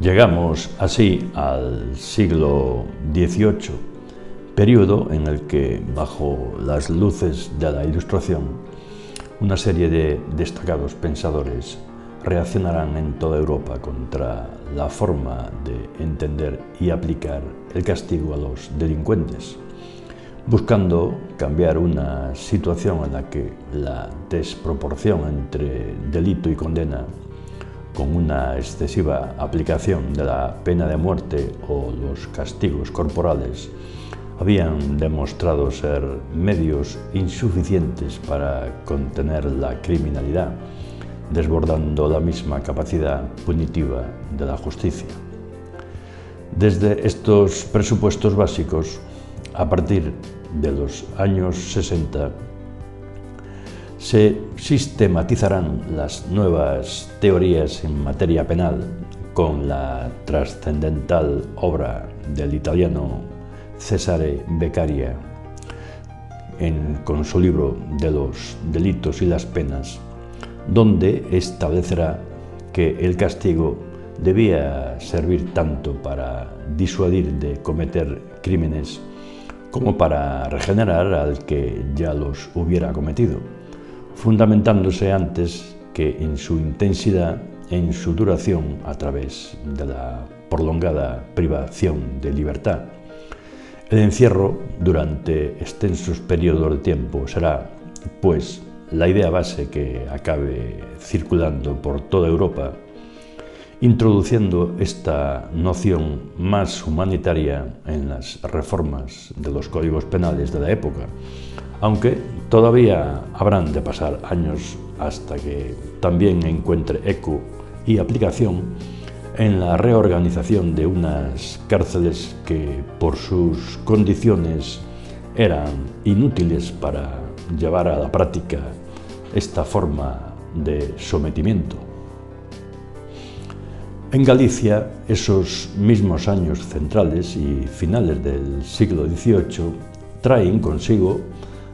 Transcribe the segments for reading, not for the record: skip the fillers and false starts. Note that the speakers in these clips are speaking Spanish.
Llegamos así al siglo XVIII, periodo en el que, bajo las luces de la Ilustración, una serie de destacados pensadores reaccionarán en toda Europa contra la forma de entender y aplicar el castigo a los delincuentes, buscando cambiar una situación en la que la desproporción entre delito y condena, con una excesiva aplicación de la pena de muerte o los castigos corporales, habían demostrado ser medios insuficientes para contener la criminalidad, desbordando la misma capacidad punitiva de la justicia. Desde estos presupuestos básicos, a partir de los años 60, se sistematizarán las nuevas teorías en materia penal con la trascendental obra del italiano Cesare Beccaria, con su libro de los delitos y las penas, donde establecerá que el castigo debía servir tanto para disuadir de cometer crímenes como para regenerar al que ya los hubiera cometido, fundamentándose antes que en su intensidad, en su duración a través de la prolongada privación de libertad. El encierro durante extensos periodos de tiempo será, pues, la idea base que acabe circulando por toda Europa, introduciendo esta noción más humanitaria en las reformas de los códigos penales de la época, aunque todavía habrán de pasar años hasta que también encuentre eco y aplicación en la reorganización de unas cárceles que, por sus condiciones, eran inútiles para llevar a la práctica esta forma de sometimiento. En Galicia, esos mismos años centrales y finales del siglo XVIII traen consigo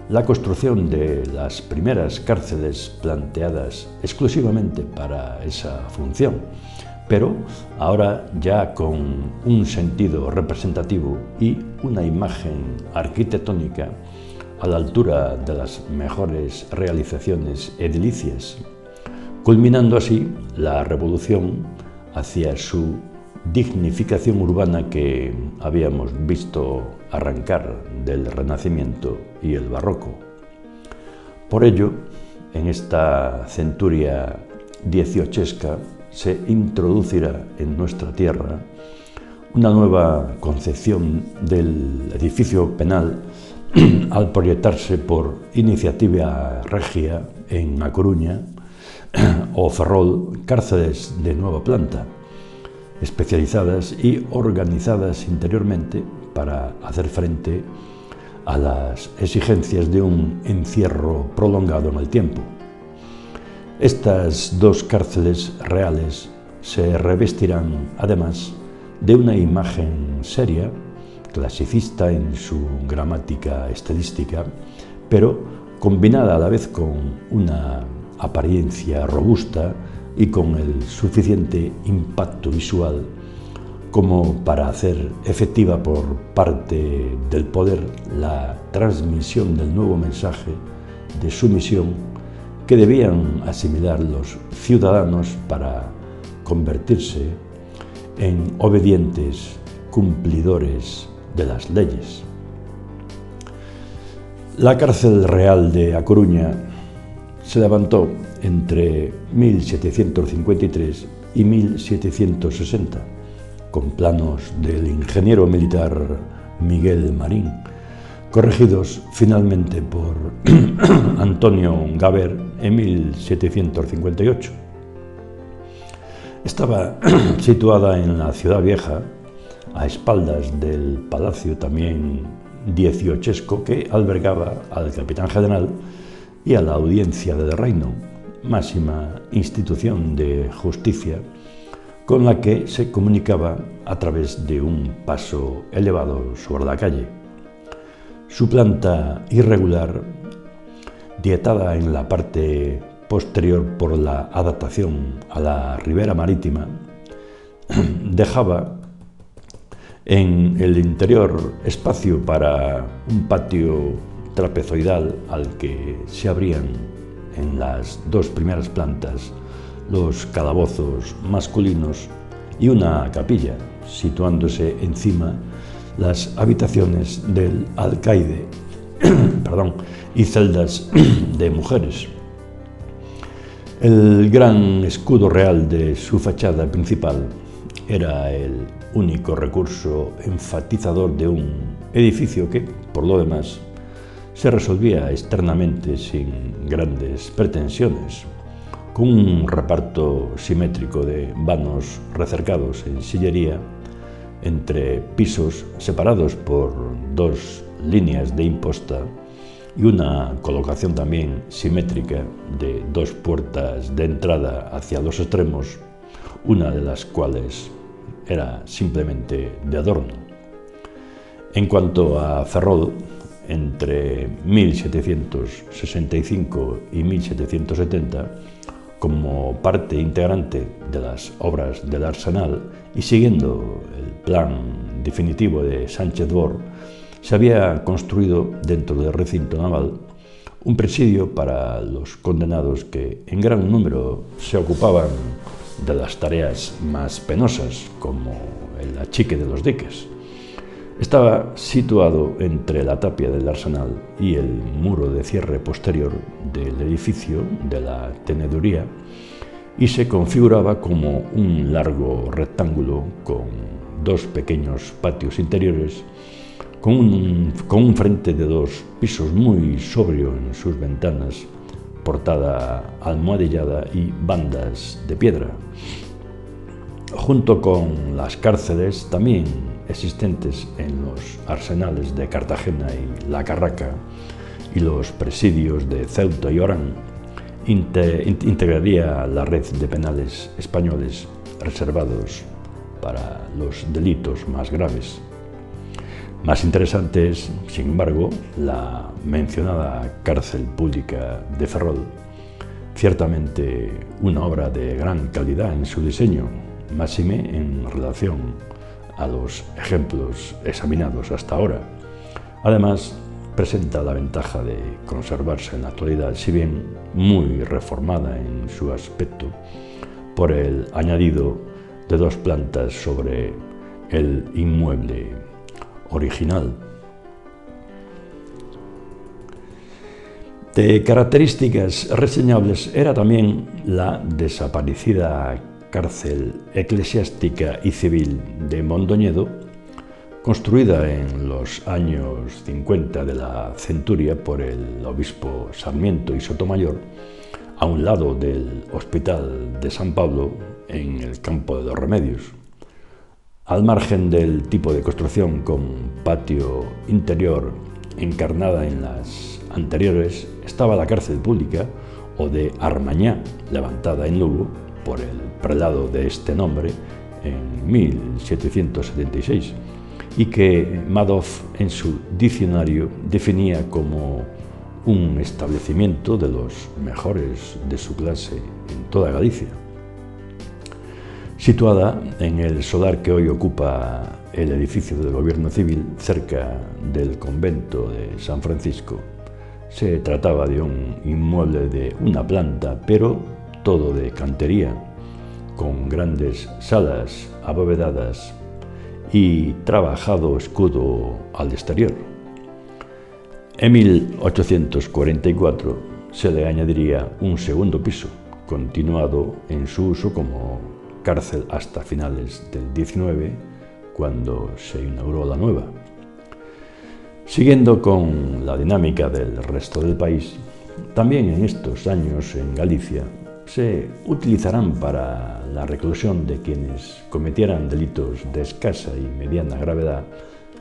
la construcción de las primeras cárceles planteadas exclusivamente para esa función, pero ahora ya con un sentido representativo y una imagen arquitectónica a la altura de las mejores realizaciones edilicias, culminando así la revolución hacia su dignificación urbana que habíamos visto arrancar del Renacimiento y el Barroco. Por ello, en esta centuria dieciochesca se introducirá en nuestra tierra una nueva concepción del edificio penal al proyectarse por iniciativa regia en A Coruña o Ferrol cárceles de nueva planta, especializadas y organizadas interiormente para hacer frente a las exigencias de un encierro prolongado en el tiempo. Estas dos cárceles reales se revestirán, además, de una imagen seria, clasicista en su gramática estilística, pero combinada a la vez con una apariencia robusta y con el suficiente impacto visual como para hacer efectiva por parte del poder la transmisión del nuevo mensaje de sumisión que debían asimilar los ciudadanos para convertirse en obedientes cumplidores de las leyes. La cárcel real de A Coruña se levantó entre 1753 y 1760, con planos del ingeniero militar Miguel Marín, corregidos finalmente por Antonio Gaber en 1758. Estaba situada en la Ciudad Vieja, a espaldas del palacio también dieciochesco que albergaba al capitán general y a la Audiencia del Reino, máxima institución de justicia, con la que se comunicaba a través de un paso elevado sobre la calle. Su planta irregular, dietada en la parte posterior por la adaptación a la ribera marítima, dejaba en el interior espacio para un patio trapezoidal al que se abrían en las dos primeras plantas los calabozos masculinos y una capilla, situándose encima las habitaciones del alcaide y celdas de mujeres. El gran escudo real de su fachada principal era el único recurso enfatizador de un edificio que, por lo demás, se resolvía externamente sin grandes pretensiones, con un reparto simétrico de vanos recercados en sillería entre pisos separados por dos líneas de imposta y una colocación también simétrica de dos puertas de entrada hacia los extremos, una de las cuales era simplemente de adorno. En cuanto a Ferrol, entre 1765 y 1770, como parte integrante de las obras del Arsenal y siguiendo el plan definitivo de Sánchez-Bor, se había construido dentro del recinto naval un presidio para los condenados que en gran número se ocupaban de las tareas más penosas, como el achique de los diques. Estaba situado entre la tapia del Arsenal y el muro de cierre posterior del edificio de la teneduría y se configuraba como un largo rectángulo con dos pequeños patios interiores con un frente de dos pisos muy sobrio en sus ventanas, portada almohadillada y bandas de piedra. Junto con las cárceles también existentes en los arsenales de Cartagena y La Carraca y los presidios de Ceuta y Orán, integraría la red de penales españoles reservados para los delitos más graves. Más interesante es, sin embargo, la mencionada cárcel pública de Ferrol, ciertamente una obra de gran calidad en su diseño, máxime en relación a los ejemplos examinados hasta ahora. Además, presenta la ventaja de conservarse en la actualidad, si bien muy reformada en su aspecto, por el añadido de dos plantas sobre el inmueble original. De características reseñables era también la desaparecida cárcel eclesiástica y civil de Mondoñedo, construida en los años 50 de la centuria por el obispo Sarmiento y Sotomayor, a un lado del Hospital de San Pablo en el Campo de los Remedios. Al margen del tipo de construcción con patio interior encarnada en las anteriores, estaba la cárcel pública o de Armañá, levantada en Lugo por el prelado de este nombre en 1776 y que Madoff en su diccionario definía como un establecimiento de los mejores de su clase en toda Galicia. Situada en el solar que hoy ocupa el edificio del Gobierno Civil, cerca del convento de San Francisco, se trataba de un inmueble de una planta, pero todo de cantería, con grandes salas abovedadas y trabajado escudo al exterior. En 1844 se le añadiría un segundo piso, continuado en su uso como cárcel hasta finales del 19, cuando se inauguró la nueva. Siguiendo con la dinámica del resto del país, también en estos años en Galicia se utilizarán para la reclusión de quienes cometieran delitos de escasa y mediana gravedad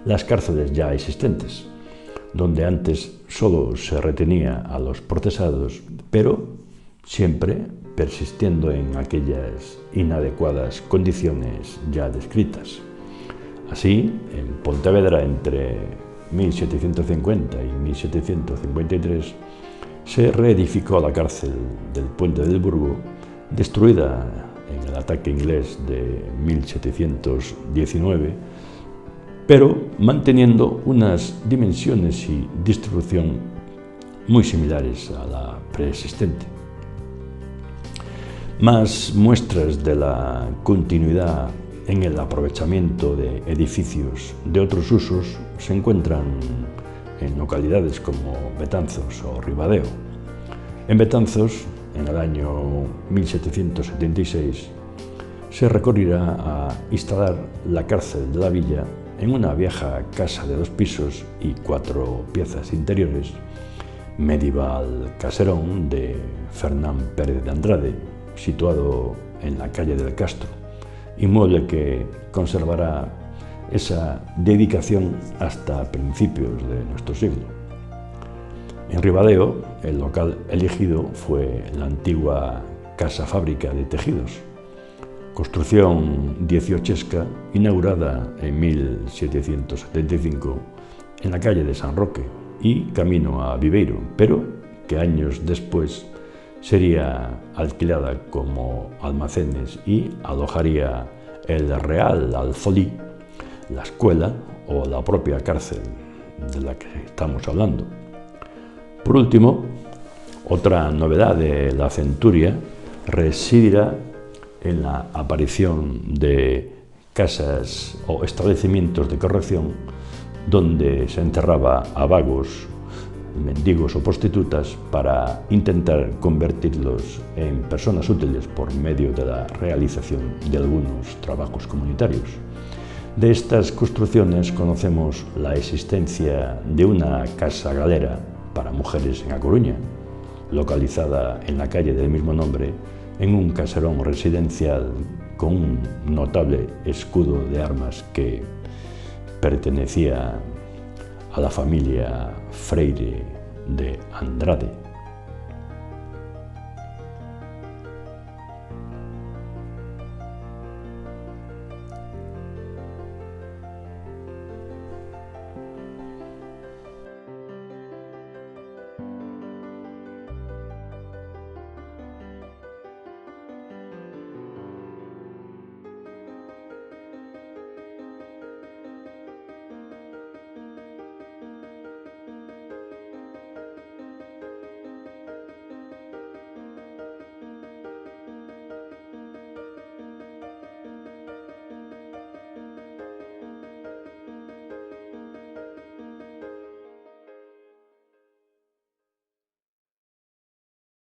las cárceles ya existentes, donde antes solo se retenía a los procesados, pero siempre persistiendo en aquellas inadecuadas condiciones ya descritas. Así, en Pontevedra entre 1750 y 1753 se reedificó la cárcel del Puente del Burgo, destruida en el ataque inglés de 1719, pero manteniendo unas dimensiones y distribución muy similares a la preexistente. Más muestras de la continuidad en el aprovechamiento de edificios de otros usos se encuentran en localidades como Betanzos o Ribadeo. En Betanzos, en el año 1776, se recurrirá a instalar la cárcel de la villa en una vieja casa de 2 pisos y 4 piezas interiores, medieval caserón de Fernán Pérez de Andrade, situado en la calle del Castro, inmueble que conservará esa dedicación hasta principios de nuestro siglo. En Ribadeo, el local elegido fue la antigua Casa Fábrica de Tejidos, construcción dieciochesca, inaugurada en 1775 en la calle de San Roque y camino a Viveiro, pero que años después sería alquilada como almacenes y alojaría el Real Alfolí, la escuela o la propia cárcel de la que estamos hablando. Por último, otra novedad de la centuria residirá en la aparición de casas o establecimientos de corrección donde se encerraba a vagos, mendigos o prostitutas para intentar convertirlos en personas útiles por medio de la realización de algunos trabajos comunitarios. De estas construcciones conocemos la existencia de una casa galera para mujeres en A Coruña, localizada en la calle del mismo nombre, en un caserón residencial con un notable escudo de armas que pertenecía a la familia Freire de Andrade.